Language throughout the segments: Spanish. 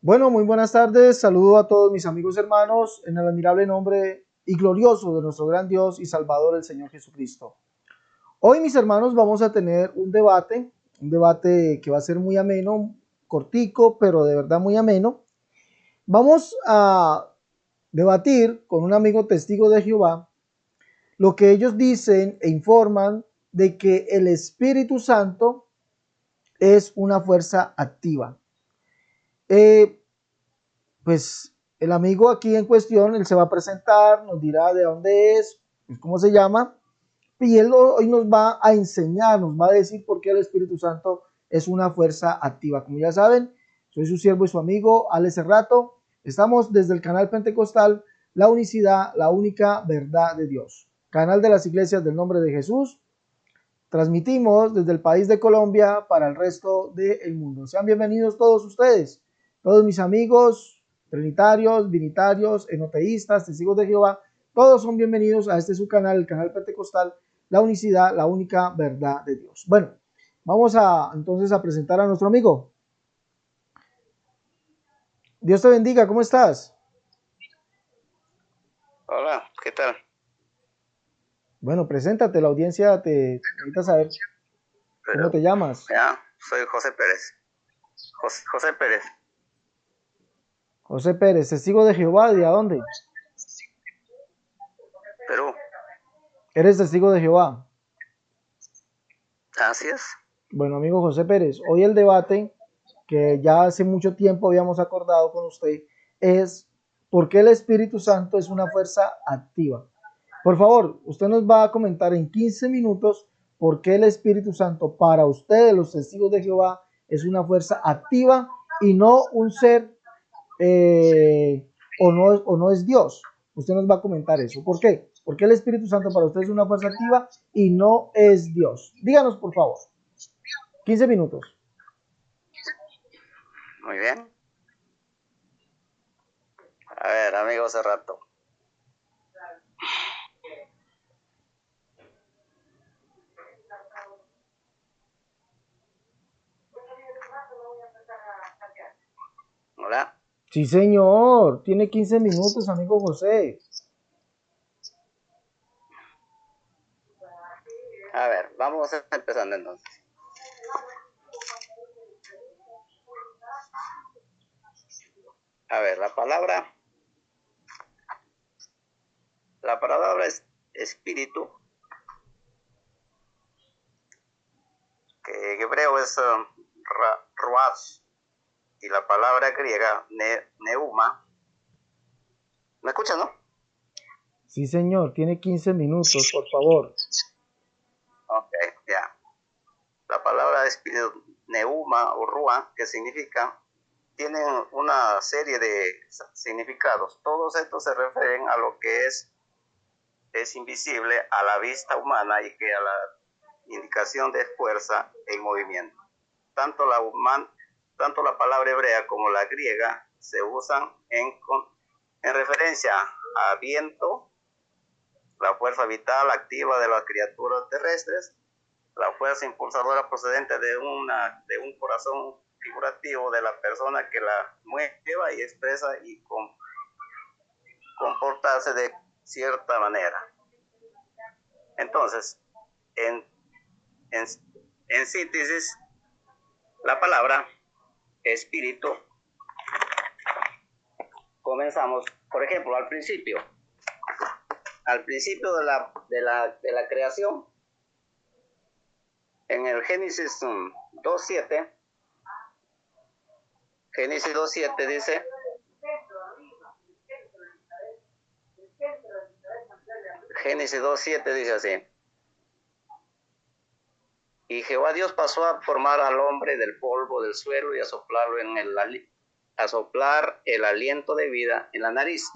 Bueno, muy buenas tardes. Saludo a todos mis amigos hermanos en el admirable nombre y glorioso de nuestro gran Dios y Salvador, el Señor Jesucristo. Hoy, mis hermanos, vamos a tener un debate que va a ser muy ameno, cortico, pero de verdad muy ameno. Vamos a debatir con un amigo testigo de Jehová lo que ellos dicen e informan de que el Espíritu Santo es una fuerza activa. Eh, pues el amigo aquí en cuestión, él se va a presentar, nos dirá de dónde es, pues, cómo se llama, y él hoy nos va a enseñar, nos va a decir por qué el Espíritu Santo es una fuerza activa. Como ya saben, soy su siervo y su amigo, Ale Cerrato. Estamos desde el canal Pentecostal, La Unicidad, la única verdad de Dios. Canal de las iglesias del nombre de Jesús. Transmitimos desde el país de Colombia para el resto del mundo. Sean bienvenidos todos ustedes, todos mis amigos, trinitarios, binitarios, enoteístas, testigos de Jehová. Todos son bienvenidos a este su canal, el canal Pentecostal, La Unicidad, la única verdad de Dios. Bueno, vamos entonces a presentar a nuestro amigo. Dios te bendiga, ¿cómo estás? Hola, ¿qué tal? Bueno, preséntate, la audiencia te necesita saber cómo te llamas. Ya, soy José Pérez. José Pérez, José Pérez, testigo de Jehová, ¿de a dónde? Perú. Eres testigo de Jehová. Así es. Bueno, amigo José Pérez, hoy el debate que ya hace mucho tiempo habíamos acordado con usted es por qué el Espíritu Santo es una fuerza activa. Por favor, usted nos va a comentar en 15 minutos por qué el Espíritu Santo para ustedes, los testigos de Jehová, es una fuerza activa y no un ser o no es Dios. Usted nos va a comentar eso. ¿Por qué? Porque el Espíritu Santo para usted es una fuerza activa y no es Dios. Díganos, por favor. 15 minutos. Muy bien. A ver, amigo, hace rato. Hola. Sí, señor. Tiene 15 minutos, amigo José. A ver, vamos empezando entonces. A ver, la palabra es espíritu, que en hebreo es ruach, y la palabra griega neuma. ¿Me escuchas, no? Sí, señor. Tiene 15 minutos, por favor. Ok, ya. La palabra espíritu, neuma o rua, que significa, tienen una serie de significados. Todos estos se refieren a lo que es invisible a la vista humana y que a la indicación de fuerza en movimiento. Tanto tanto la palabra hebrea como la griega se usan en referencia a viento, la fuerza vital activa de las criaturas terrestres, la fuerza impulsadora procedente de un corazón figurativo de la persona que la mueva y expresa y comportarse de cierta manera. Entonces, en, en, en síntesis, la palabra espíritu, comenzamos, por ejemplo, al principio de la creación, en el Génesis 2.7, Génesis 2.7 dice, Génesis 2.7 dice así: y Jehová Dios pasó a formar al hombre del polvo del suelo y a soplarlo a soplar el aliento de vida en la nariz,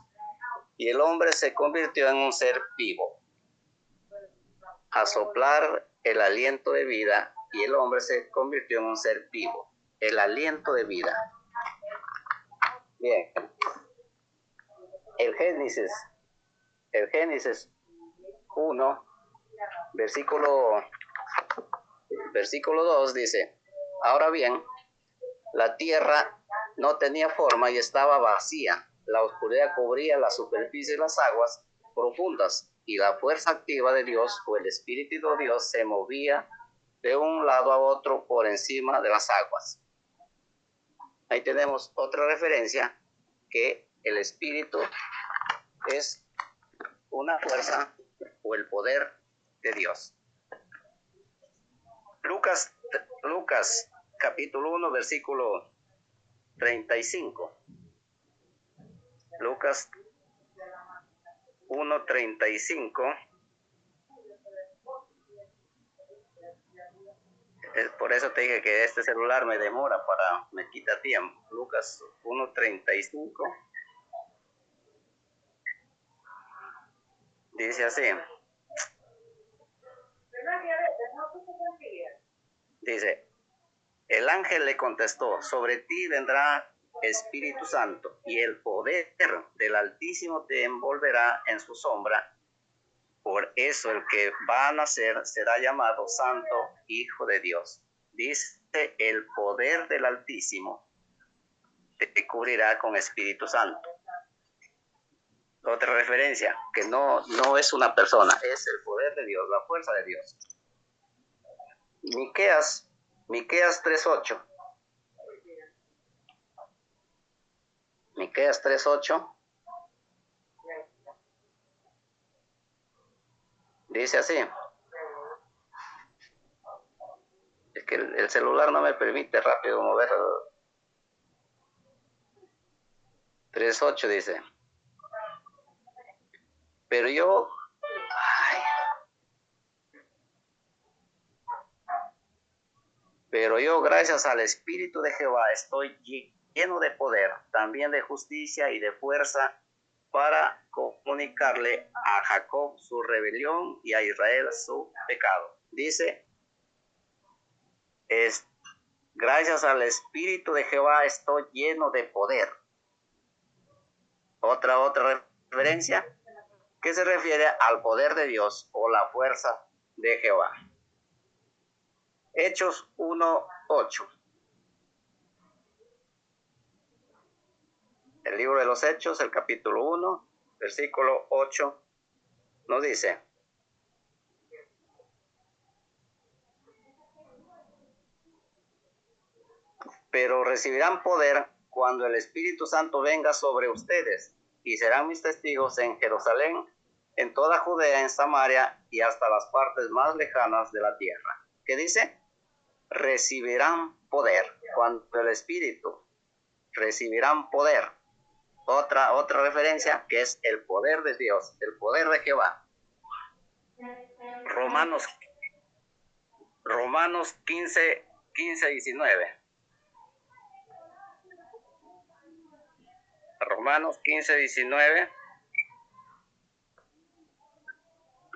y el hombre se convirtió en un ser vivo. A soplar el aliento de vida, y el hombre se convirtió en un ser vivo. El aliento de vida. Bien. El Génesis 1, versículo 2 dice: ahora bien, la tierra no tenía forma y estaba vacía. La oscuridad cubría la superficie de las aguas profundas y la fuerza activa de Dios o el Espíritu de Dios se movía de un lado a otro por encima de las aguas. Ahí tenemos otra referencia que el Espíritu es una fuerza o el poder de Dios. Lucas capítulo 1, versículo 35. Lucas 1:35. Por eso te dije que este celular me demora me quita tiempo. Lucas 1:35 dice así. Dice, el ángel le contestó, sobre ti vendrá Espíritu Santo y el poder del Altísimo te envolverá en su sombra. Por eso el que va a nacer será llamado Santo Hijo de Dios. Dice, el poder del Altísimo te cubrirá con Espíritu Santo. Otra referencia, que no es una persona, es el poder de Dios, la fuerza de Dios. Miqueas 3:8. Miqueas 3:8 dice así. Es que el celular no me permite rápido mover. 3:8 dice. Pero yo, gracias al Espíritu de Jehová, estoy lleno de poder, también de justicia y de fuerza, para comunicarle a Jacob su rebelión y a Israel su pecado. Dice, gracias al Espíritu de Jehová estoy lleno de poder. Otra referencia que se refiere al poder de Dios o la fuerza de Jehová. Hechos 1:8. El libro de los Hechos, el capítulo 1, versículo 8, nos dice, pero recibirán poder cuando el Espíritu Santo venga sobre ustedes y serán mis testigos en Jerusalén, en toda Judea, en Samaria y hasta las partes más lejanas de la tierra. ¿Qué dice? Recibirán poder cuando el Espíritu, recibirán poder. Otra referencia que es el poder de Dios, el poder de Jehová. Romanos 15:19. Romanos 15:19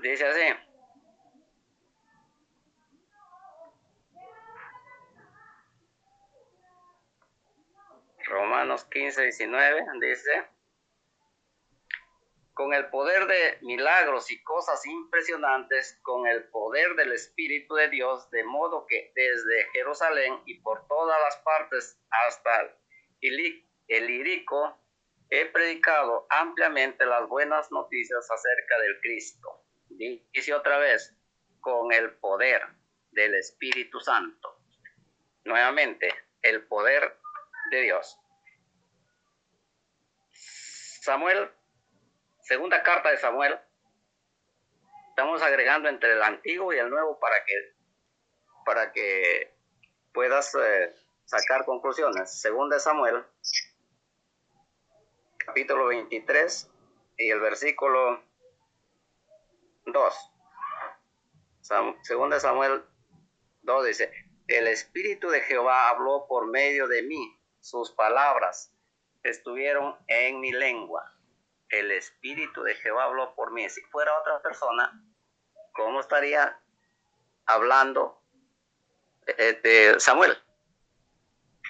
dice así. Romanos 15:19 dice, con el poder de milagros y cosas impresionantes, con el poder del Espíritu de Dios, de modo que desde Jerusalén y por todas las partes hasta el Ilírico, he predicado ampliamente las buenas noticias acerca del Cristo. Dice otra vez, con el poder del Espíritu Santo. Nuevamente, el poder de Dios. Samuel, segunda carta de Samuel. Estamos agregando entre el Antiguo y el Nuevo para que puedas sacar conclusiones. Segunda de Samuel, capítulo 23 y el versículo 2. Segunda de Samuel 2 dice, el Espíritu de Jehová habló por medio de mí, sus palabras estuvieron en mi lengua. El Espíritu de Jehová habló por mí. Si fuera otra persona, ¿cómo estaría hablando Samuel?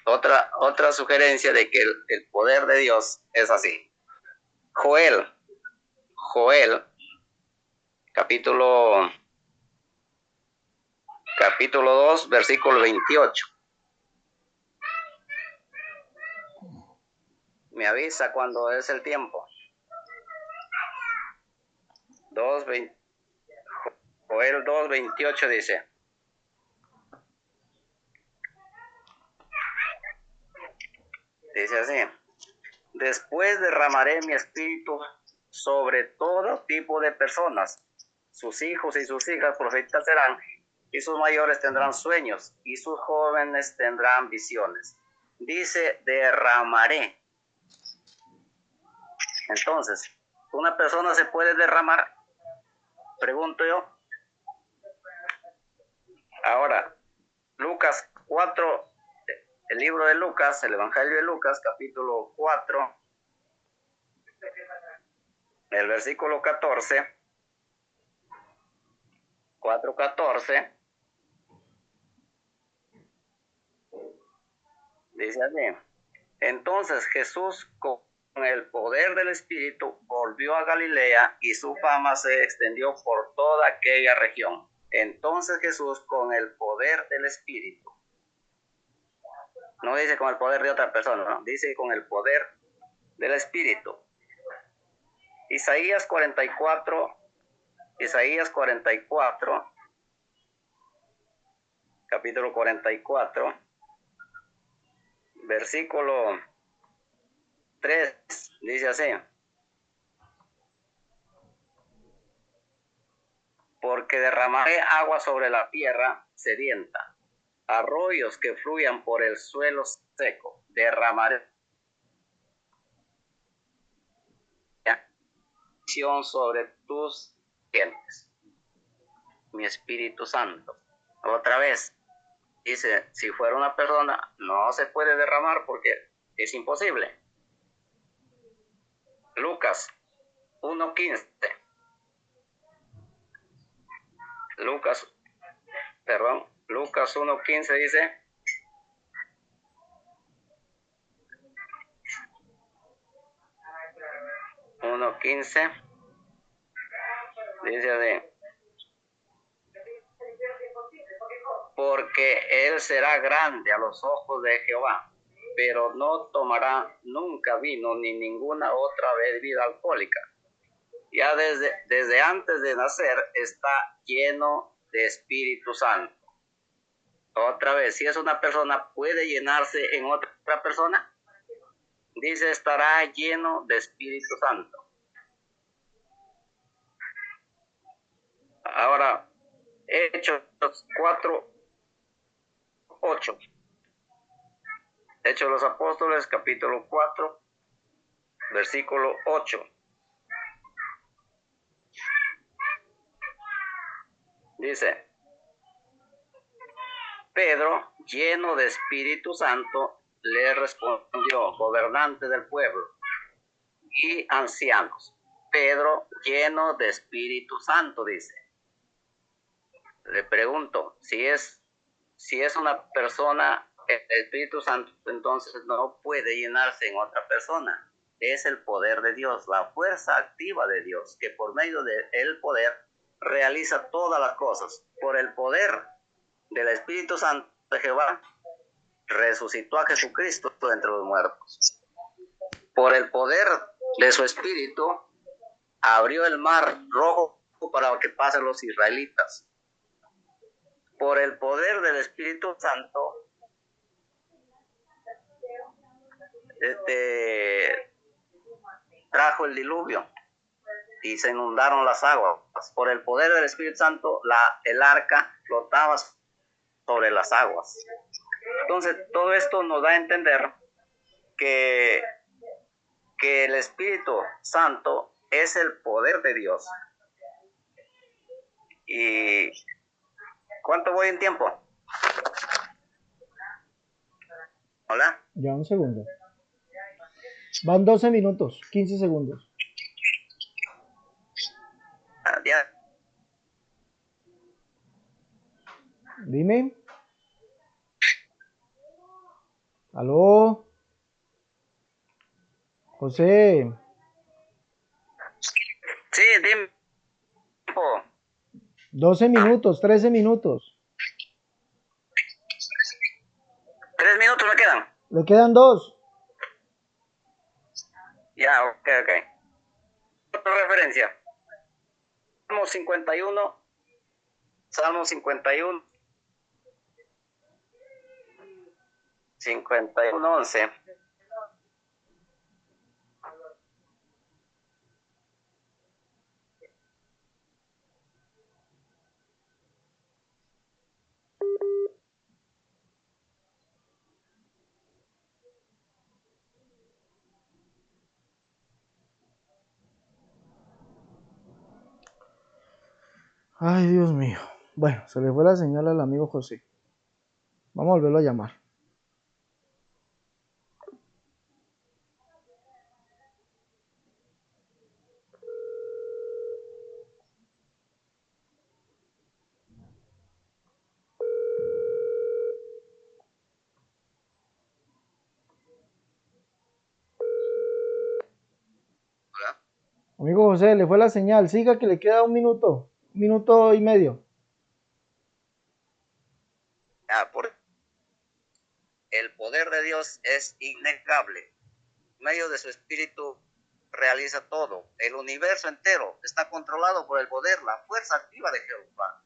Otra sugerencia de que el poder de Dios es así. Joel, capítulo 2, versículo 28. Me avisa cuando es el tiempo. Joel 2:28 dice. Dice así. Después derramaré mi espíritu sobre todo tipo de personas. Sus hijos y sus hijas profetizarán, y sus mayores tendrán sueños, y sus jóvenes tendrán visiones. Dice, derramaré. Entonces, ¿una persona se puede derramar? Pregunto yo. Ahora, Lucas 4, el libro de Lucas, el Evangelio de Lucas, capítulo 4, el versículo 14, 4:14, dice así. Entonces Jesús, con el poder del Espíritu, volvió a Galilea y su fama se extendió por toda aquella región. Entonces Jesús, con el poder del Espíritu, no dice con el poder de otra persona, no, dice con el poder del Espíritu. Isaías 44, capítulo 44, versículo 3, dice así. Porque derramaré agua sobre la tierra sedienta, arroyos que fluyan por el suelo seco. Derramaré sobre tus dientes, mi Espíritu Santo. Otra vez, dice, si fuera una persona, no se puede derramar porque es imposible. Lucas 1:15. Lucas 1:15 dice, dice así, porque él será grande a los ojos de Jehová, pero no tomará nunca vino ni ninguna otra bebida alcohólica. Ya desde antes de nacer está lleno de Espíritu Santo. Otra vez, si es una persona, ¿puede llenarse en otra persona? Dice, estará lleno de Espíritu Santo. Ahora, Hechos 4:8. Hechos de los Apóstoles, capítulo 4, versículo 8. Dice, Pedro, lleno de Espíritu Santo, le respondió, gobernante del pueblo y ancianos. Pedro, lleno de Espíritu Santo, dice. Le pregunto, si es una persona, el Espíritu Santo entonces no puede llenarse en otra persona. Es el poder de Dios, la fuerza activa de Dios, que por medio del poder realiza todas las cosas. Por el poder del Espíritu Santo de Jehová, resucitó a Jesucristo entre los muertos. Por el poder de su Espíritu, abrió el mar rojo para que pasen los israelitas. Por el poder del Espíritu Santo, trajo el diluvio y se inundaron las aguas. Por el poder del Espíritu Santo, el arca flotaba sobre las aguas. Entonces, todo esto nos da a entender que el Espíritu Santo es el poder de Dios. ¿Y cuánto voy en tiempo? ¿Hola? Ya un segundo. Van 12 minutos, 15 segundos. Ya. Dime. ¿Aló? José. Sí, dime. 12 minutos, 13 minutos. 3 minutos me quedan. Le quedan 2. Ya, ok. Otra referencia. Salmo 51. Salmo 51. 51, 11. Ay, Dios mío. Bueno, se le fue la señal al amigo José. Vamos a volverlo a llamar. Hola. Amigo José, le fue la señal. Siga que le queda un minuto y medio. Por el poder de Dios es innegable. En medio de su espíritu realiza todo. El universo entero está controlado por el poder, la fuerza activa de Jehová.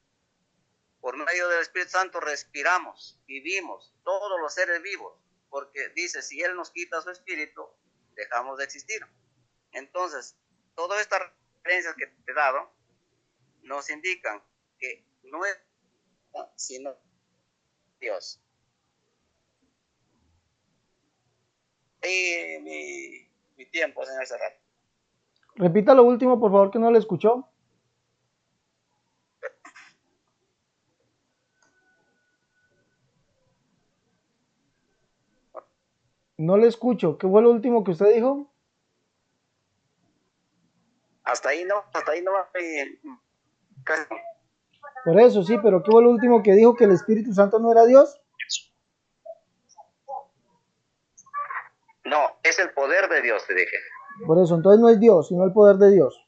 Por medio del Espíritu Santo respiramos, vivimos, todos los seres vivos, porque dice, si Él nos quita su espíritu, dejamos de existir. Entonces, todas estas referencias que te he dado nos indican que no es sino Dios. Y mi tiempo, señor Serrat. Repita lo último, por favor, que no le escuchó. No le escucho. ¿Qué fue lo último que usted dijo? Hasta ahí no. Por eso, sí, pero ¿qué fue lo último que dijo? ¿Que el Espíritu Santo no era Dios? No, es el poder de Dios, te dije. Por eso, entonces no es Dios, sino el poder de Dios.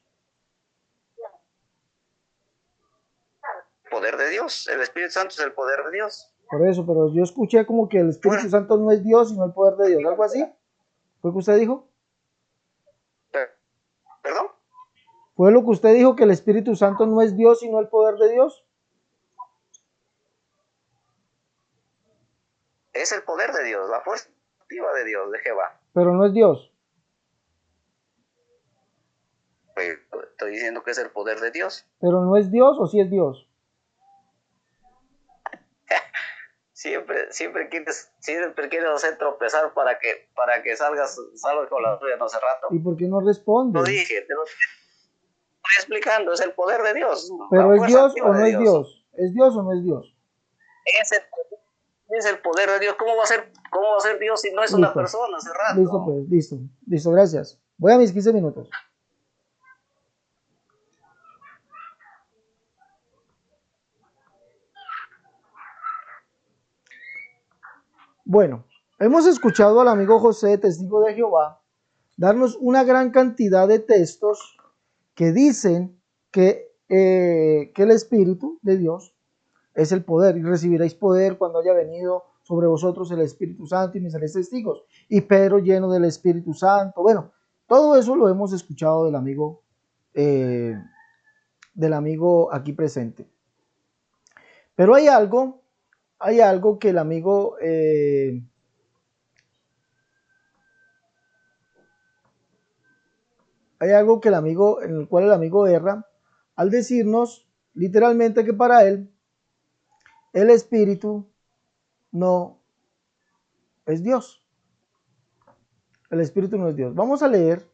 Poder de Dios, el Espíritu Santo es el poder de Dios. Por eso, pero yo escuché como que el Espíritu Santo no es Dios, sino el poder de Dios. ¿Algo así? ¿Fue lo que usted dijo? ¿Perdón? ¿Fue lo que usted dijo, que el Espíritu Santo no es Dios, sino el poder de Dios? Es el poder de Dios, la fuerza activa de Dios, de Jehová. Pero no es Dios. Estoy diciendo que es el poder de Dios. ¿Pero no es Dios o sí es Dios? Siempre quieres hacer tropezar para que salgas con la tuya, no hace rato. ¿Y por qué no responde? Lo dije, te lo estoy explicando, es el poder de Dios. ¿Pero es Dios o no es Dios? ¿Es Dios o no es Dios? Es el poder de Dios. ¿Cómo va a ser Dios si no es una persona? Hace rato. Listo, pues, listo, gracias. Voy a mis 15 minutos. Bueno, hemos escuchado al amigo José, testigo de Jehová, darnos una gran cantidad de textos que dicen que el Espíritu de Dios es el poder, y recibiréis poder cuando haya venido sobre vosotros el Espíritu Santo y me seréis testigos. Y Pedro lleno del Espíritu Santo. Bueno, todo eso lo hemos escuchado del amigo aquí presente. Pero hay algo que el amigo en el cual el amigo erra al decirnos literalmente que para él el Espíritu no es Dios. El Espíritu no es Dios. Vamos a leer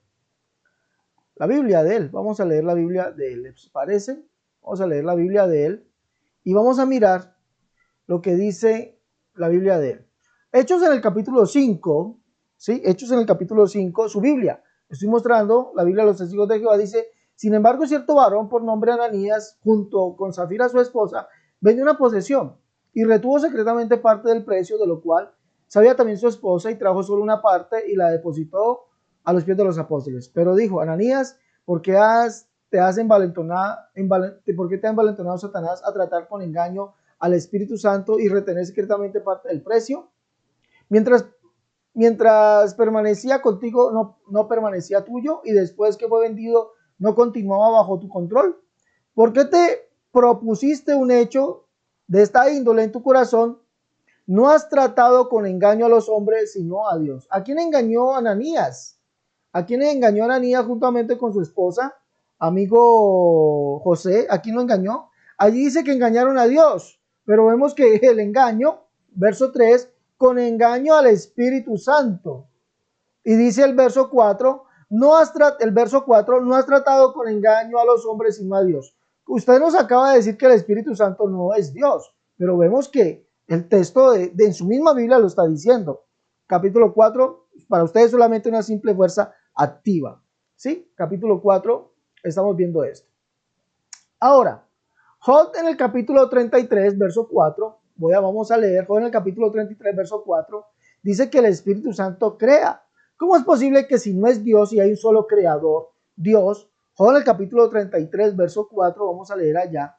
la Biblia de él. Vamos a leer la Biblia de él. ¿Les parece? Vamos a leer la Biblia de él y vamos a mirar lo que dice la Biblia de él. Hechos en el capítulo 5, ¿sí? Hechos en el capítulo 5, su Biblia. Estoy mostrando la Biblia de los testigos de Jehová. Dice, sin embargo, cierto varón por nombre Ananías, junto con Zafira su esposa, vendió una posesión y retuvo secretamente parte del precio, de lo cual sabía también su esposa, y trajo solo una parte y la depositó a los pies de los apóstoles. Pero dijo, Ananías, ¿por qué te ha envalentonado Satanás a tratar con engaño al Espíritu Santo y retener secretamente parte del precio? Mientras mientras permanecía contigo, no permanecía tuyo, y después que fue vendido, no continuaba bajo tu control. ¿Por qué te propusiste un hecho de esta índole en tu corazón? No has tratado con engaño a los hombres, sino a Dios. ¿A quién engañó Ananías? ¿A quién engañó Ananías juntamente con su esposa, amigo José? ¿A quién lo engañó? Allí dice que engañaron a Dios, pero vemos que el engaño, verso 3, con engaño al Espíritu Santo. Y dice el verso 4, no has tratado con engaño a los hombres sino a Dios. Usted nos acaba de decir que el Espíritu Santo no es Dios, pero vemos que el texto en su misma Biblia lo está diciendo. Capítulo 4, para ustedes solamente una simple fuerza activa. ¿Sí? Capítulo 4, estamos viendo esto. Ahora, Job en el capítulo 33, verso 4, vamos a leer, Job en el capítulo 33, verso 4, dice que el Espíritu Santo crea. ¿Cómo es posible que si no es Dios y hay un solo creador, Dios? Job en el capítulo 33, verso 4, vamos a leer allá.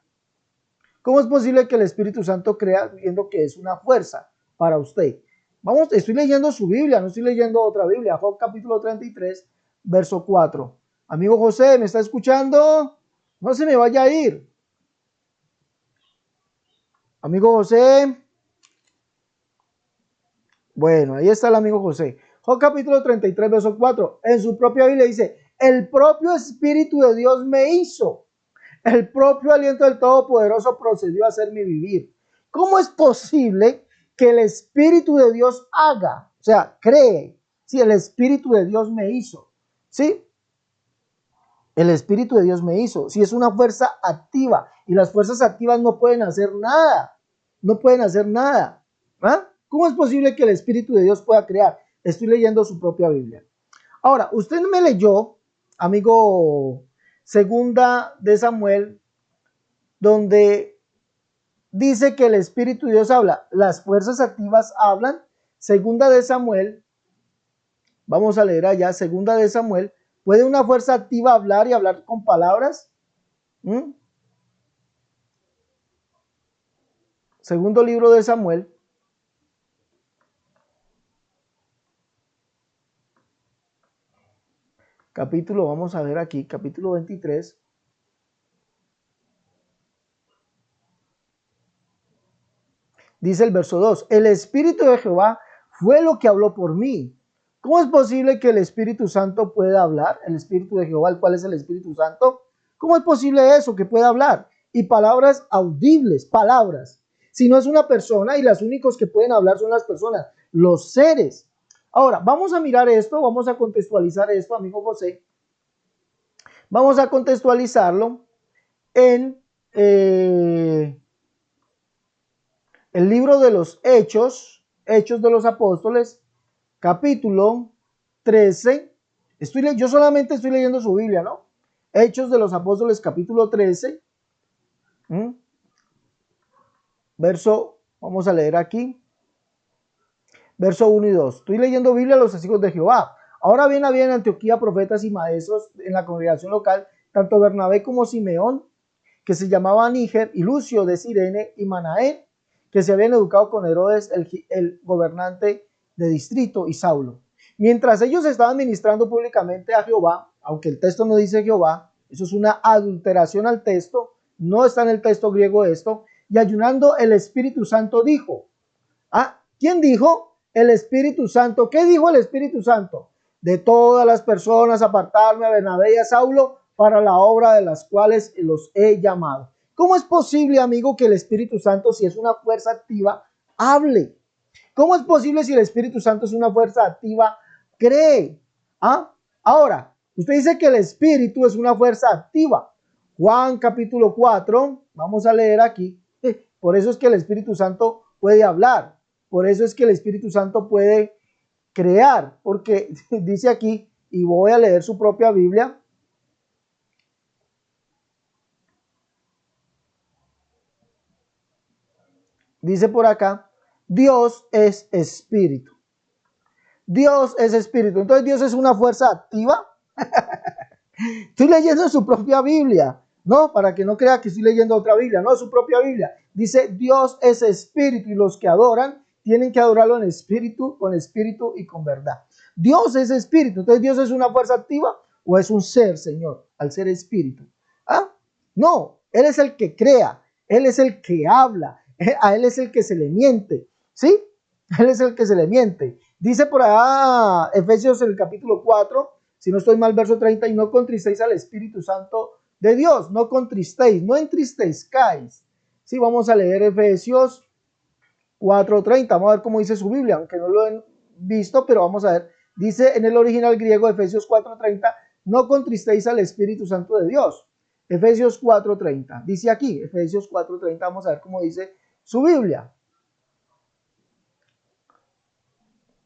¿Cómo es posible que el Espíritu Santo crea viendo que es una fuerza para usted? Estoy leyendo su Biblia, no estoy leyendo otra Biblia. Job capítulo 33, verso 4. Amigo José, ¿me está escuchando? No se me vaya a ir. Amigo José. Bueno, ahí está el amigo José. Job capítulo 33, verso 4. En su propia Biblia dice, el propio Espíritu de Dios me hizo. El propio aliento del Todopoderoso procedió a hacer mi vivir. ¿Cómo es posible que el Espíritu de Dios haga? O sea, cree. Si el Espíritu de Dios me hizo. ¿Sí? El Espíritu de Dios me hizo. Si es una fuerza activa. Y las fuerzas activas no pueden hacer nada. No pueden hacer nada. ¿Ah? ¿Cómo es posible que el Espíritu de Dios pueda crear? Estoy leyendo su propia Biblia. Ahora, usted me leyó, amigo, segunda de Samuel, donde dice que el Espíritu de Dios habla. Las fuerzas activas hablan. Segunda de Samuel, vamos a leer allá, segunda de Samuel. ¿Puede una fuerza activa hablar y hablar con palabras? Segundo libro de Samuel. Capítulo, vamos a ver aquí, capítulo 23. Dice el verso 2, el Espíritu de Jehová fue lo que habló por mí. ¿Cómo es posible que el Espíritu Santo pueda hablar? El Espíritu de Jehová, ¿cuál es el Espíritu Santo? ¿Cómo es posible eso, que pueda hablar? Y palabras audibles, palabras. Si no es una persona y los únicos que pueden hablar son las personas, los seres. Ahora, vamos a mirar esto, vamos a contextualizar esto, amigo José. Vamos a contextualizarlo en el libro de los Hechos de los Apóstoles, capítulo 13. Yo solamente estoy leyendo su Biblia, ¿no? Hechos de los Apóstoles, capítulo 13. Verso, vamos a leer aquí. Verso 1 y 2. Estoy leyendo Biblia a los testigos de Jehová. Ahora bien, había en Antioquía profetas y maestros en la congregación local, tanto Bernabé como Simeón, que se llamaban Níger, y Lucio de Cirene, y Manaén, que se habían educado con Herodes, el gobernante de distrito, y Saulo. Mientras ellos estaban ministrando públicamente a Jehová, aunque el texto no dice Jehová, eso es una adulteración al texto, no está en el texto griego esto, y ayunando, el Espíritu Santo dijo. ¿Quién dijo? El Espíritu Santo. ¿Qué dijo el Espíritu Santo? De todas las personas apartarme a Bernabé y a Saulo para la obra de las cuales los he llamado. ¿Cómo es posible, amigo, que el Espíritu Santo, si es una fuerza activa, hable? ¿Cómo es posible si el Espíritu Santo es una fuerza activa, cree? Ahora, usted dice que el Espíritu es una fuerza activa. Juan capítulo 4, vamos a leer aquí. Por eso es que el Espíritu Santo puede hablar. Por eso es que el Espíritu Santo puede crear. Porque dice aquí, y voy a leer su propia Biblia. Dice por acá, Dios es espíritu. Dios es espíritu. Entonces Dios es una fuerza activa. Estoy leyendo su propia Biblia. No, para que no crea que estoy leyendo otra Biblia. No, su propia Biblia. Dice, Dios es espíritu y los que adoran tienen que adorarlo en espíritu, con espíritu y con verdad. Dios es espíritu, entonces Dios es una fuerza activa o es un ser, Señor, al ser espíritu. ¿Ah? No, Él es el que crea, Él es el que habla, a Él es el que se le miente, ¿sí? Él es el que se le miente. Dice por allá Efesios en el capítulo 4, si no estoy mal, verso 30, y no contristéis al Espíritu Santo de Dios, no contristéis, no entristezcáis. Sí, vamos a leer Efesios 4:30, vamos a ver cómo dice su Biblia, aunque no lo he visto, pero vamos a ver. Dice en el original griego, Efesios 4:30, no contristéis al Espíritu Santo de Dios. Efesios 4:30, dice aquí, Efesios 4:30, vamos a ver cómo dice su Biblia.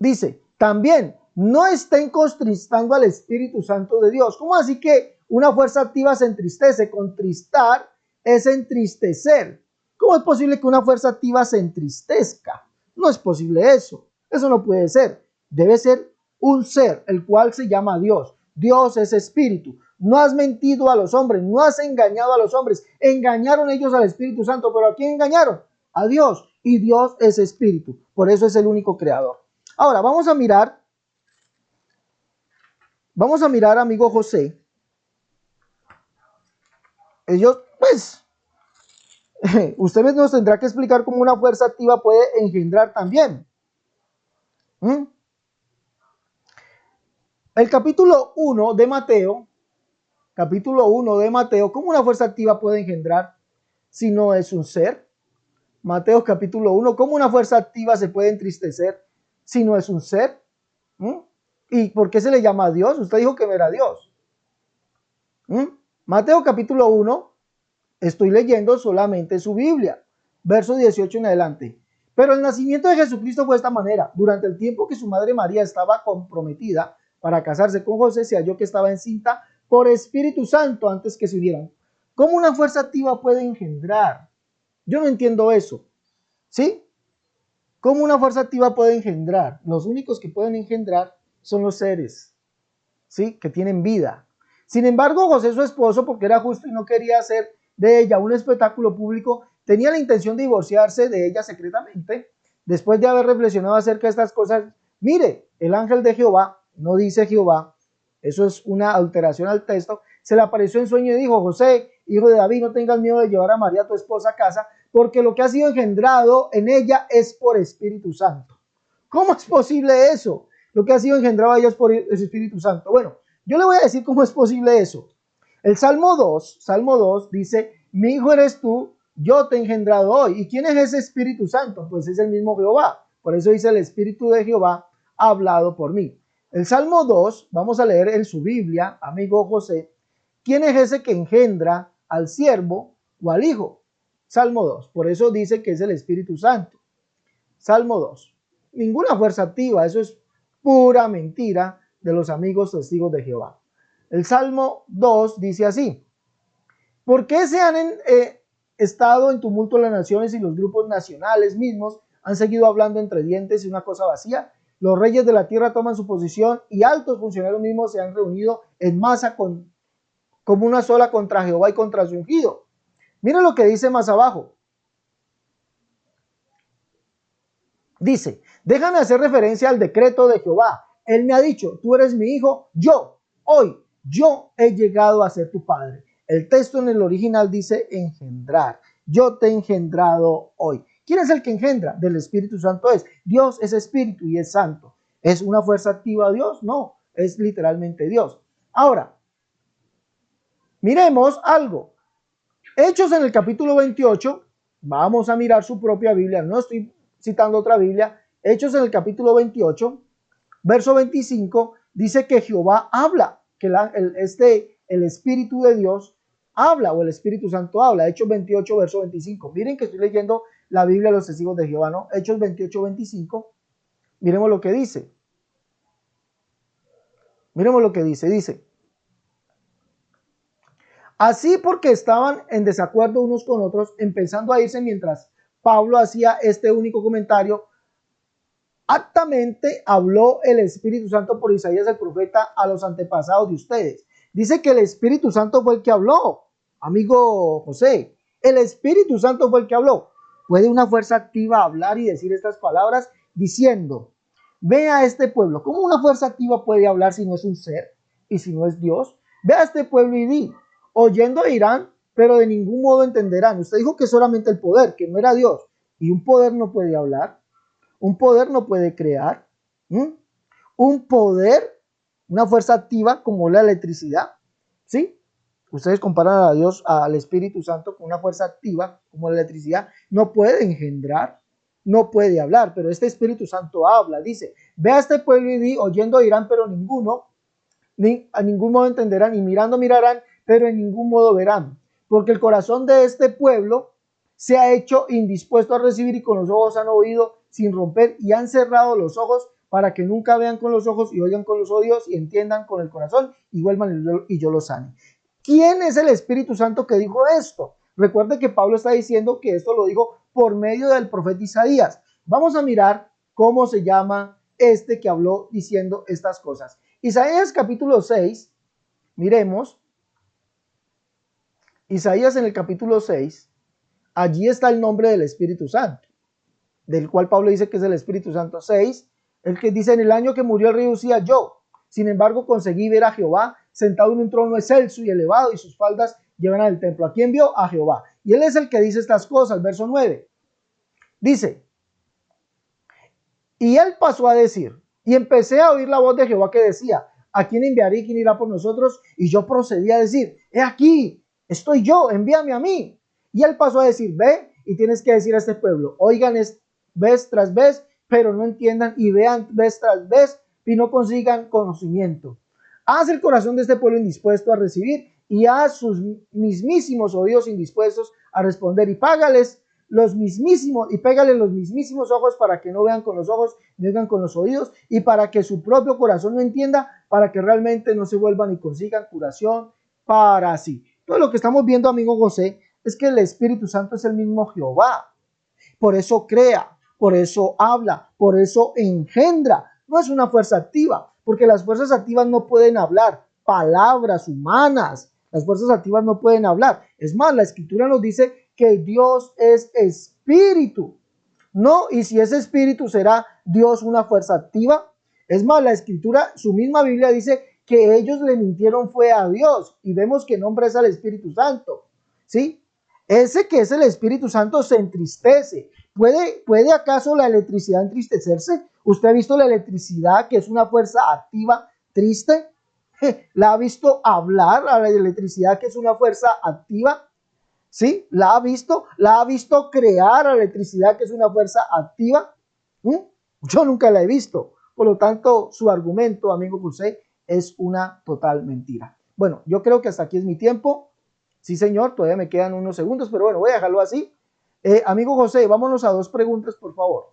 Dice, también, no estén contristando al Espíritu Santo de Dios. ¿Cómo así que una fuerza activa se entristece? Contristar es entristecer. ¿Cómo es posible que una fuerza activa se entristezca? No es posible eso. Eso no puede ser. Debe ser un ser, el cual se llama Dios. Dios es espíritu. No has mentido a los hombres, no has engañado a los hombres. Engañaron ellos al Espíritu Santo, pero ¿a quién engañaron? A Dios. Y Dios es espíritu. Por eso es el único creador. Ahora, vamos a mirar, amigo José. Ellos, pues, usted nos tendrá que explicar cómo una fuerza activa puede engendrar también. El capítulo 1 de Mateo, ¿cómo una fuerza activa puede engendrar si no es un ser? Mateo capítulo 1, ¿cómo una fuerza activa se puede entristecer si no es un ser? ¿Y por qué se le llama a Dios? Usted dijo que no era Dios. Mateo capítulo 1, estoy leyendo solamente su Biblia, verso 18 en adelante. Pero el nacimiento de Jesucristo fue de esta manera. Durante el tiempo que su madre María estaba comprometida para casarse con José, se halló que estaba encinta por Espíritu Santo antes que se unieran. ¿Cómo una fuerza activa puede engendrar? Yo no entiendo eso. ¿Sí? ¿Cómo una fuerza activa puede engendrar? Los únicos que pueden engendrar son los seres, ¿sí? Que tienen vida. Sin embargo, José, su esposo, porque era justo y no quería hacer de ella un espectáculo público, tenía la intención de divorciarse de ella secretamente. Después de haber reflexionado acerca de estas cosas, mire, el ángel de Jehová, no dice Jehová, eso es una alteración al texto, se le apareció en sueño y dijo, José, hijo de David, no tengas miedo de llevar a María, tu esposa, a casa, porque lo que ha sido engendrado en ella es por Espíritu Santo. ¿Cómo es posible eso? Lo que ha sido engendrado en ella es por el Espíritu Santo. Bueno, yo le voy a decir cómo es posible eso. El Salmo 2 dice, mi hijo eres tú, yo te he engendrado hoy. ¿Y quién es ese Espíritu Santo? Pues es el mismo Jehová. Por eso dice, el Espíritu de Jehová ha hablado por mí. El Salmo 2, vamos a leer en su Biblia, amigo José, ¿quién es ese que engendra al siervo o al hijo? Salmo 2, por eso dice que es el Espíritu Santo. Salmo 2, ninguna fuerza activa, eso es pura mentira de los amigos testigos de Jehová. El Salmo 2 dice así, ¿por qué se han estado en tumulto las naciones y los grupos nacionales mismos han seguido hablando entre dientes y una cosa vacía? Los reyes de la tierra toman su posición y altos funcionarios mismos se han reunido en masa como una sola contra Jehová y contra su ungido. Miren lo que dice más abajo. Dice, déjame hacer referencia al decreto de Jehová. Él me ha dicho, tú eres mi hijo, yo he llegado a ser tu padre. El texto en el original dice engendrar. Yo te he engendrado hoy. ¿Quién es el que engendra? Del Espíritu Santo es. Dios es espíritu y es santo. ¿Es una fuerza activa Dios? No, es literalmente Dios. Ahora, miremos algo. Hechos en el capítulo 28, vamos a mirar su propia Biblia, no estoy citando otra Biblia. Hechos en el capítulo 28, verso 25, dice que Jehová habla, que el Espíritu de Dios habla, o el Espíritu Santo habla. Hechos 28, verso 25. Miren que estoy leyendo la Biblia de los testigos de Jehová, ¿no? Hechos 28, 25. Miremos lo que dice. Miremos lo que dice. Dice, así porque estaban en desacuerdo unos con otros, empezando a irse mientras Pablo hacía este único comentario, aptamente habló el Espíritu Santo por Isaías el profeta a los antepasados de ustedes. Dice que el Espíritu Santo fue el que habló, amigo José. El Espíritu Santo fue el que habló. ¿Puede una fuerza activa hablar y decir estas palabras diciendo, ve a este pueblo? ¿Cómo una fuerza activa puede hablar si no es un ser y si no es Dios? Ve a este pueblo y di, oyendo irán, pero de ningún modo entenderán. Usted dijo que solamente el poder, que no era Dios. Y un poder no puede hablar, un poder no puede crear. Un poder, una fuerza activa como la electricidad, ¿sí? Ustedes comparan a Dios, al Espíritu Santo, con una fuerza activa como la electricidad, no puede engendrar, no puede hablar, pero este Espíritu Santo habla, dice, ve a este pueblo y di, oyendo dirán, pero ninguno, ni a ningún modo entenderán, y mirando mirarán, pero en ningún modo verán, porque el corazón de este pueblo se ha hecho indispuesto a recibir y con los ojos han oído sin romper y han cerrado los ojos para que nunca vean con los ojos y oigan con los oídos y entiendan con el corazón y vuelvan y yo los sane. ¿Quién es el Espíritu Santo que dijo esto? Recuerde que Pablo está diciendo que esto lo dijo por medio del profeta Isaías. Vamos a mirar cómo se llama este que habló diciendo estas cosas. Isaías capítulo 6, miremos. Isaías en el capítulo 6, allí está el nombre del Espíritu Santo, del cual Pablo dice que es el Espíritu Santo 6, el que dice, en el año que murió el rey Usías yo, sin embargo conseguí ver a Jehová sentado en un trono excelso y elevado, y sus faldas llevan al templo. ¿A quién vio? A Jehová. Y él es el que dice estas cosas. Verso 9. Dice, y él pasó a decir, y empecé a oír la voz de Jehová que decía, ¿a quién enviaré y quién irá por nosotros? Y yo procedí a decir, he aquí, estoy yo, envíame a mí. Y él pasó a decir, ve y tienes que decir a este pueblo, oigan vez tras vez, pero no entiendan, y vean vez tras vez, y no consigan conocimiento. Haz el corazón de este pueblo indispuesto a recibir y haz sus mismísimos oídos indispuestos a responder y págales los mismísimos y pégale los mismísimos ojos para que no vean con los ojos ni oigan con los oídos y para que su propio corazón no entienda, para que realmente no se vuelvan y consigan curación para sí. Todo lo que estamos viendo, amigo José, es que el Espíritu Santo es el mismo Jehová. Por eso crea, por eso habla, por eso engendra. No es una fuerza activa, porque las fuerzas activas no pueden hablar palabras humanas. Las fuerzas activas no pueden hablar. Es más, la Escritura nos dice que Dios es espíritu. No, y si es espíritu, ¿será Dios una fuerza activa? Es más, la Escritura, su misma Biblia dice que ellos le mintieron fue a Dios y vemos que nombra es al Espíritu Santo. ¿Sí? Ese que es el Espíritu Santo se entristece. ¿Puede acaso la electricidad entristecerse? ¿Usted ha visto la electricidad, que es una fuerza activa, triste? ¿La ha visto hablar a la electricidad, que es una fuerza activa? ¿Sí? ¿La ha visto crear a la electricidad, que es una fuerza activa? Yo nunca la he visto. Por lo tanto, su argumento, amigo José, es una total mentira. Bueno, yo creo que hasta aquí es mi tiempo. Sí, señor, todavía me quedan unos segundos, pero bueno, voy a dejarlo así. Amigo José, vámonos a 2 preguntas, por favor.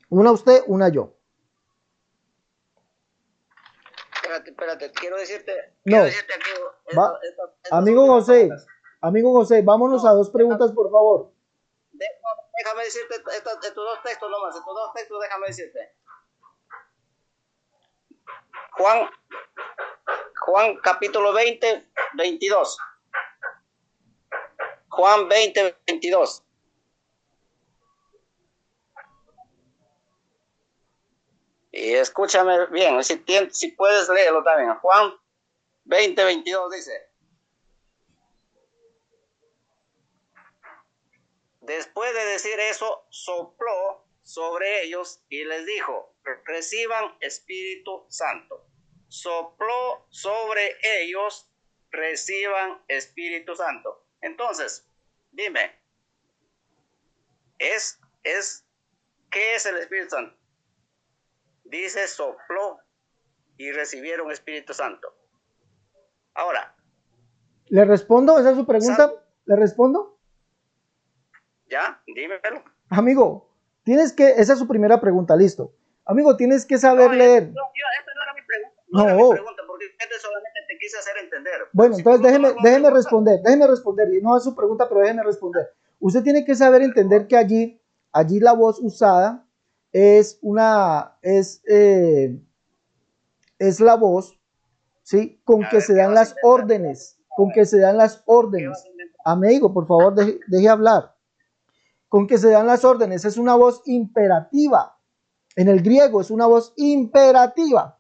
Una usted, una yo. Espérate, quiero decirte No, aquí, amigo José, vámonos a 2 preguntas, por favor. Déjame decirte estos 2 textos nomás, estos 2 textos déjame decirte. Juan capítulo 20, 22. Juan 20, 22. Y escúchame bien, si puedes leerlo también. Juan 20, 22 dice. Después de decir eso, sopló sobre ellos y les dijo, reciban Espíritu Santo. Sopló sobre ellos, reciban Espíritu Santo. Entonces, dime, ¿qué es el Espíritu Santo? Dice sopló y recibieron Espíritu Santo. Ahora. ¿Le respondo? ¿Esa es su pregunta? ¿Le respondo? Ya, dímelo. Amigo, esa es su primera pregunta, listo. Amigo, tienes que saber leer. No, esta no era mi pregunta. No era mi pregunta, porque solamente te quise hacer entender. Bueno, entonces déjeme responder. No es su pregunta, pero déjeme responder. Usted tiene que saber entender que allí la voz usada es la voz, ¿sí? Con que se dan las órdenes. Amigo, por favor, deje hablar. con que se dan las órdenes. Es una voz imperativa. En el griego es una voz imperativa.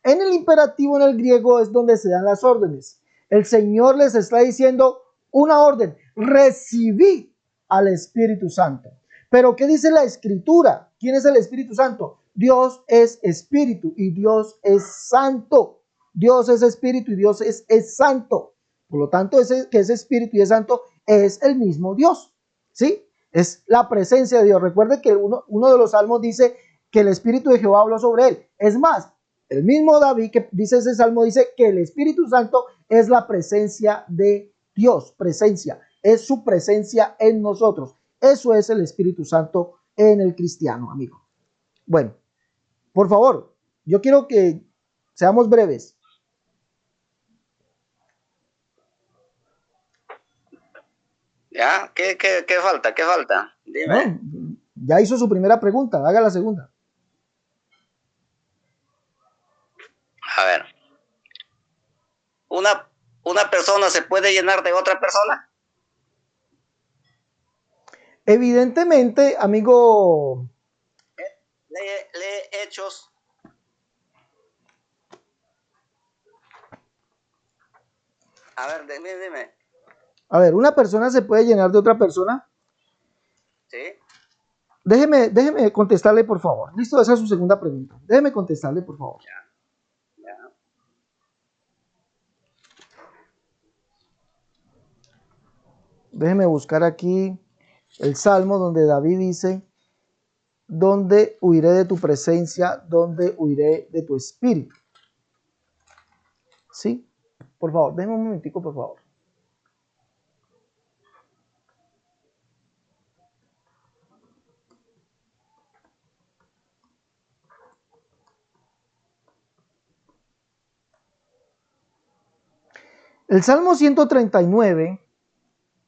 En el imperativo en el griego es donde se dan las órdenes. El Señor les está diciendo una orden: recibid al Espíritu Santo. Pero ¿qué dice la Escritura? ¿Quién es el Espíritu Santo? Dios es Espíritu y Dios es Santo. Dios es Espíritu y Dios es Santo. Por lo tanto, ese que es Espíritu y es Santo es el mismo Dios. ¿Sí? Es la presencia de Dios. Recuerde que uno de los salmos dice que el Espíritu de Jehová habló sobre él. Es más, el mismo David que dice ese salmo dice que el Espíritu Santo es la presencia de Dios. Presencia. Es su presencia en nosotros. Eso es el Espíritu Santo en el cristiano, amigo. Bueno, por favor, yo quiero que seamos breves. ¿Ya? ¿Qué falta? ¿Qué falta? Dime. ¿No? Ya hizo su primera pregunta, haga la segunda. A ver. ¿Una persona se puede llenar de otra persona? Evidentemente, amigo. Lee Hechos. A ver, dime. A ver, ¿una persona se puede llenar de otra persona? Sí. Déjeme contestarle, por favor. Listo, esa es su segunda pregunta. Déjeme contestarle, por favor. Ya. Déjeme buscar aquí el salmo donde David dice: ¿dónde huiré de tu presencia? ¿Dónde huiré de tu espíritu? ¿Sí? Por favor, déjeme un momentico, por favor. El Salmo 139,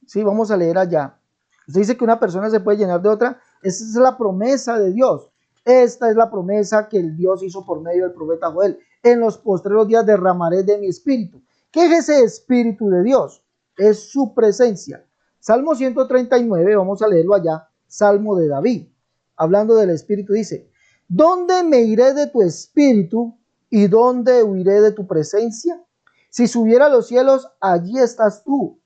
¿sí? Vamos a leer allá. Usted dice que una persona se puede llenar de otra. Esa es la promesa de Dios. Esta es la promesa que el Dios hizo por medio del profeta Joel. En los postreros días derramaré de mi espíritu. ¿Qué es ese espíritu de Dios? Es su presencia. Salmo 139, vamos a leerlo allá. Salmo de David. Hablando del espíritu, dice: ¿dónde me iré de tu espíritu y dónde huiré de tu presencia? Si subiera a los cielos, allí estás tú.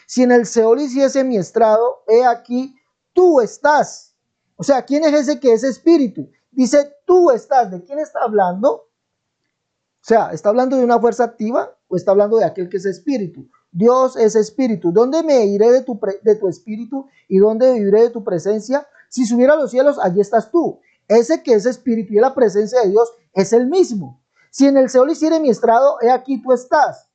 Si en el Seol hiciese mi estrado, he aquí, tú estás. O sea, ¿quién es ese que es espíritu? Dice, tú estás. ¿De quién está hablando? O sea, ¿está hablando de una fuerza activa o está hablando de aquel que es espíritu? Dios es espíritu. ¿Dónde me iré de tu espíritu y dónde viviré de tu presencia? Si subiera a los cielos, allí estás tú. Ese que es espíritu y la presencia de Dios es el mismo. Si en el Seol hiciere mi estrado, he aquí tú estás.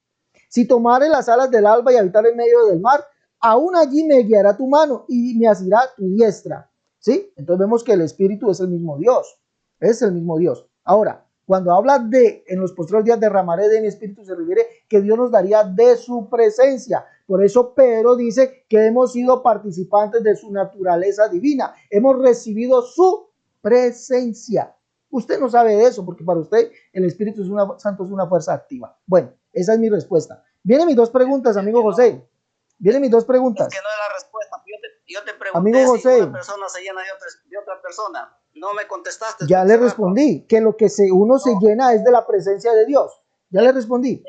Si tomare las alas del alba y habitar en medio del mar, aún allí me guiará tu mano y me asirá tu diestra. ¿Sí? Entonces vemos que el Espíritu es el mismo Dios. Es el mismo Dios. Ahora, cuando habla de en los postreros días derramaré de mi Espíritu, se refiere que Dios nos daría de su presencia. Por eso Pedro dice que hemos sido participantes de su naturaleza divina. Hemos recibido su presencia. Usted no sabe de eso porque para usted el Espíritu Santo es una fuerza activa. Bueno, esa es mi respuesta. Vienen mis dos preguntas, amigo José. Vienen mis dos preguntas. Es que no es la respuesta. Yo te pregunté amigo José, si una persona se llena de otra persona. No me contestaste. Ya le respondí que lo que uno se llena es de la presencia de Dios. Ya le respondí.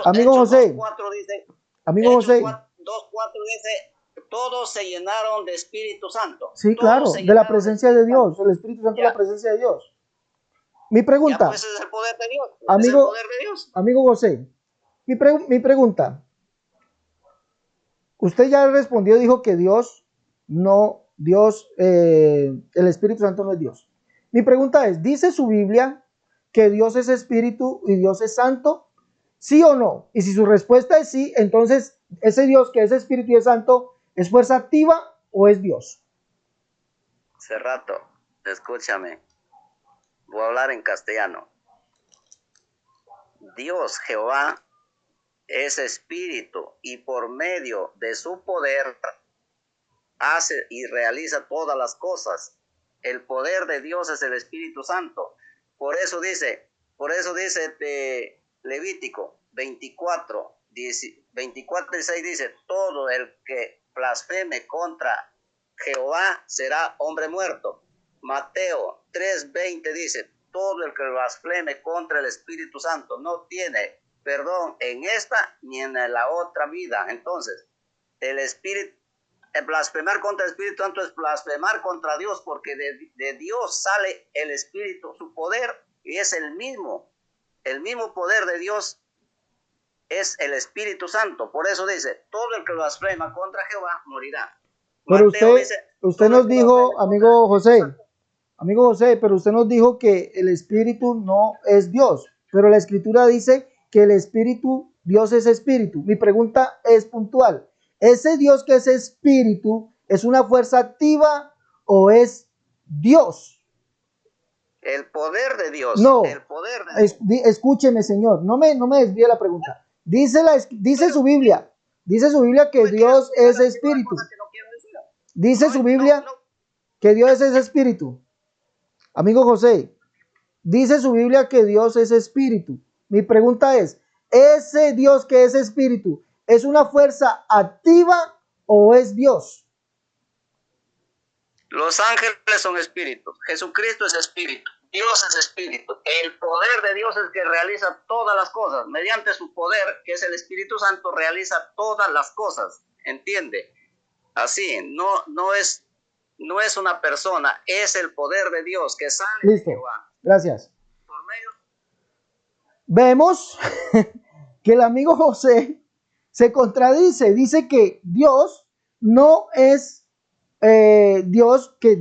Amigo José. 2:4 dice. Amigo José. 2:4 dice: todos se llenaron de Espíritu Santo. Sí, claro, de la presencia de Dios. El Espíritu Santo es la presencia de Dios. Mi pregunta. Ya, pues es el poder de Dios. Amigo, es el poder de Dios. Amigo José, mi pregunta. Usted ya respondió, dijo que Dios no, el Espíritu Santo no es Dios. Mi pregunta es, ¿dice su Biblia que Dios es Espíritu y Dios es Santo? ¿Sí o no? Y si su respuesta es sí, entonces ese Dios que es Espíritu y es Santo, ¿es fuerza activa o es Dios? Hace rato, escúchame. Voy a hablar en castellano. Dios, Jehová, es espíritu y por medio de su poder hace y realiza todas las cosas. El poder de Dios es el Espíritu Santo. Por eso dice de Levítico 24:16 dice: todo el que blasfeme contra Jehová será hombre muerto. Mateo 3:20 dice, todo el que blasfeme contra el Espíritu Santo no tiene perdón en esta ni en la otra vida. Entonces, el blasfemar contra el Espíritu Santo es blasfemar contra Dios, porque de Dios sale el Espíritu, su poder, y es el mismo poder de Dios es el Espíritu Santo. Por eso dice, todo el que blasfema contra Jehová morirá. Pero Mateo dice, usted nos dijo, amigo José, pero usted nos dijo que el Espíritu no es Dios, pero la Escritura dice que el Espíritu, Dios es Espíritu. Mi pregunta es puntual. ¿Ese Dios que es Espíritu es una fuerza activa o es Dios? El poder de Dios. No, el poder de Dios. Escúcheme, Señor, no me desvíe la pregunta. Dice su Biblia que Dios es Espíritu. Dice su Biblia que Dios es Espíritu. Amigo José, dice su Biblia que Dios es Espíritu. Mi pregunta es, ¿ese Dios que es Espíritu es una fuerza activa o es Dios? Los ángeles son espíritus. Jesucristo es espíritu. Dios es espíritu. El poder de Dios es que realiza todas las cosas. Mediante su poder, que es el Espíritu Santo, realiza todas las cosas. ¿Entiende? Así, no es una persona, es el poder de Dios que sale Listo. de Jehová. Gracias. Vemos que el amigo José se contradice. Dice que Dios no es Dios, que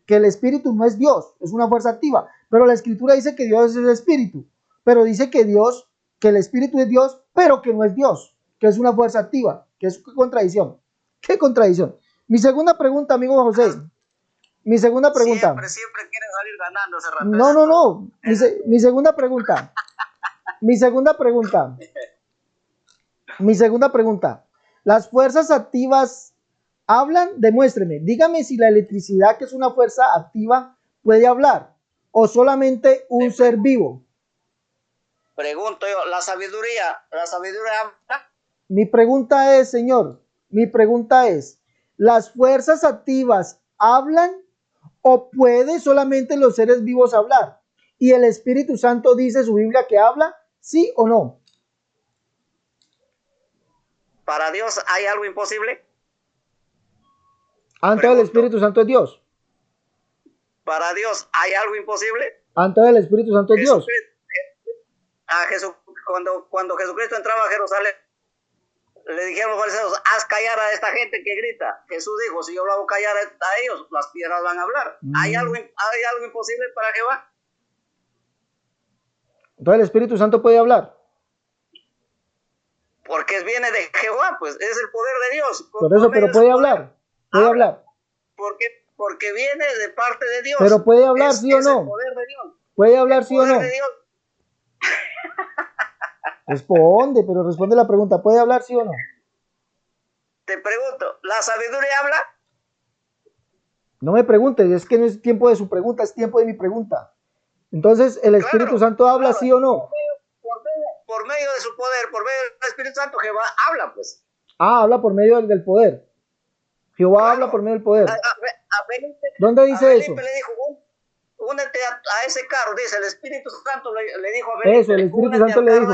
el Espíritu no es Dios, es una fuerza activa. Pero la Escritura dice que Dios es el Espíritu. Pero dice que el Espíritu es Dios, pero que no es Dios, que es una fuerza activa. ¿Qué contradicción? ¿Qué contradicción? Mi segunda pregunta, amigo José. Mi segunda pregunta. Siempre quieren salir ganando ese rato. No. Mi segunda pregunta. Mi segunda pregunta. Las fuerzas activas hablan, demuéstreme, dígame si la electricidad, que es una fuerza activa, puede hablar o solamente un ser vivo. Pregunto yo, ¿la sabiduría habla? Mi pregunta es, señor, ¿las fuerzas activas hablan o puede solamente los seres vivos hablar? ¿Y el Espíritu Santo dice su Biblia que habla? ¿Sí o no? ¿Para Dios hay algo imposible? Antes el Espíritu Santo es Dios. ¿Para Dios hay algo imposible? Antes el Espíritu Santo es Dios. Cuando Jesucristo entraba a Jerusalén, le dijeron los fariseos, haz callar a esta gente que grita. Jesús dijo, si yo lo hago callar a ellos, las piedras van a hablar. ¿Hay algo imposible para Jehová? Entonces el Espíritu Santo puede hablar. Porque viene de Jehová, pues es el poder de Dios. Por eso, pero puede hablar. Puede hablar. Porque viene de parte de Dios. Pero puede hablar, ¿sí o no? El poder de Dios. Puede hablar, ¿sí o no? Responde la pregunta. ¿Puede hablar, sí o no? Te pregunto, ¿la sabiduría habla? No me preguntes, es que no es tiempo de su pregunta, es tiempo de mi pregunta. Entonces, ¿el Espíritu Santo habla, sí o no? Por medio de su poder, por medio del Espíritu Santo, Jehová habla, pues. Habla por medio del poder. Jehová habla por medio del poder. ¿Dónde dice eso? Le dijo, únete a ese carro, dice el Espíritu Santo le dijo a Felipe. Eso, el Espíritu Santo le dijo.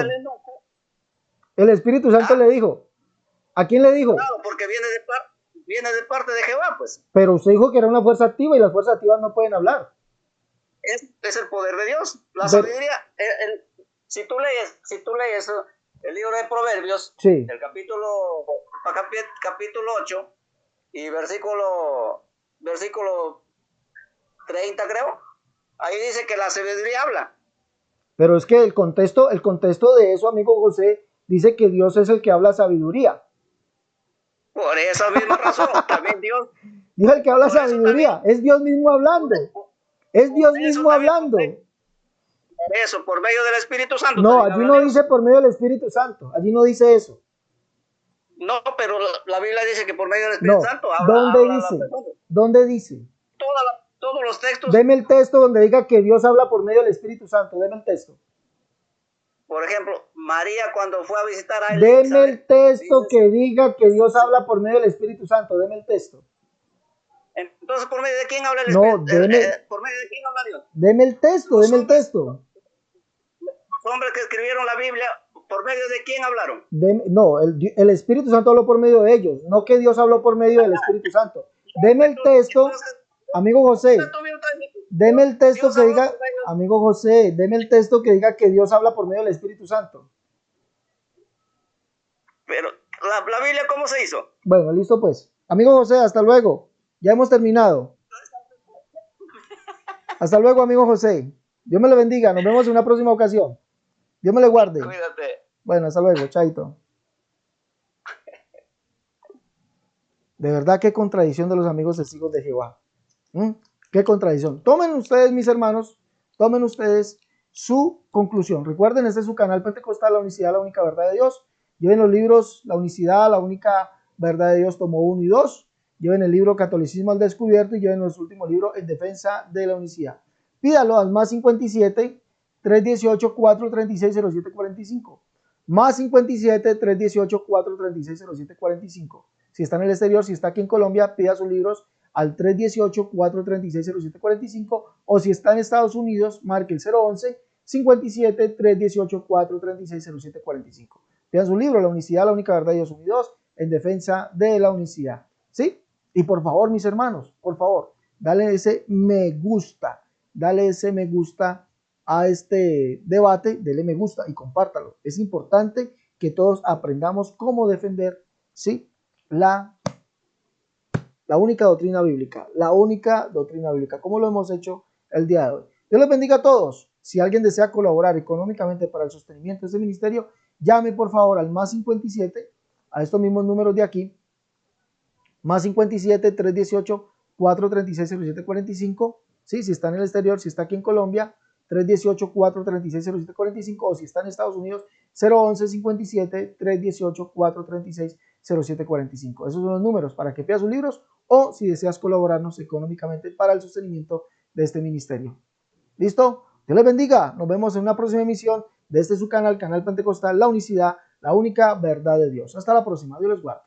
El Espíritu Santo le dijo. ¿A quién le dijo? Claro, porque viene de parte de Jehová, pues. Pero usted dijo que era una fuerza activa y las fuerzas activas no pueden hablar. Es el poder de Dios. La sabiduría, si tú lees el libro de Proverbios, sí, el capítulo 8 y versículo 30, creo, ahí dice que la sabiduría habla. Pero es que el contexto de eso, amigo José, dice que Dios es el que habla sabiduría. Por esa misma razón, también Dios. Dijo el que habla sabiduría, también, es Dios mismo hablando. Es Dios mismo hablando. Por eso, por medio del Espíritu Santo. No, allí no dice por medio del Espíritu Santo, allí no dice eso. No, pero la Biblia dice que por medio del Espíritu Santo habla. ¿Dónde dice? ¿Dónde dice? Todos los textos. Deme el texto donde diga que Dios habla por medio del Espíritu Santo, deme el texto. Por ejemplo, María cuando fue a visitar a Elizabeth. Deme el texto que diga que Dios habla por medio del Espíritu Santo, deme el texto. Entonces, ¿por medio de quién habla el No, Espíritu? deme, ¿Por medio de quién habla Dios? deme el texto, Los deme el hombres, texto. los hombres que escribieron la Biblia, ¿por medio de quién hablaron? No, el Espíritu Santo habló por medio de ellos, no que Dios habló por medio del Espíritu Santo. Deme el texto, Entonces, amigo José, deme el texto Dios que habló diga, por medio, amigo José, deme el texto que diga que Dios habla por medio del Espíritu Santo. pero la Biblia, ¿cómo se hizo? Bueno, listo pues. Amigo José, hasta luego. Ya hemos terminado. Hasta luego, amigo José. Dios me lo bendiga. Nos vemos en una próxima ocasión. Dios me le guarde. Cuídate. Bueno, hasta luego. Chaito. De verdad, qué contradicción de los amigos testigos de Jehová. Qué contradicción. Tomen ustedes, mis hermanos, tomen ustedes su conclusión. Recuerden, este es su canal Pentecostal, la unicidad, la única verdad de Dios. Lleven los libros La unicidad, la única verdad de Dios, tomo 1 y 2. Lleven el libro Catolicismo al descubierto y lleven nuestro último libro En defensa de la unicidad. Pídalo al más 57 318 436 0745. Más 57 318 436 0745. Si está en el exterior, si está aquí en Colombia, pida sus libros al 318-436-0745 o si está en Estados Unidos, marque el 011-57-318-436-0745. Pidan su libro, La unicidad, la única verdad de Dios unidos, en defensa de la unicidad. ¿Sí? Y por favor, mis hermanos, por favor, dale ese me gusta a este debate, dele me gusta y compártalo. Es importante que todos aprendamos cómo defender, ¿sí?, la única doctrina bíblica, como lo hemos hecho el día de hoy. Dios les bendiga a todos. Si alguien desea colaborar económicamente para el sostenimiento de este ministerio, llame por favor al más 57, a estos mismos números de aquí, más 57 318 436 0745, ¿sí? Si está en el exterior, si está aquí en Colombia, 318 436 0745, o si está en Estados Unidos, 011 57 318 436 0745. Esos son los números para que pidas sus libros o si deseas colaborarnos económicamente para el sostenimiento de este ministerio. ¿Listo? Dios les bendiga. Nos vemos en una próxima emisión de este su canal, Canal Pentecostal, La Unicidad, la única verdad de Dios. Hasta la próxima. Dios les guarde.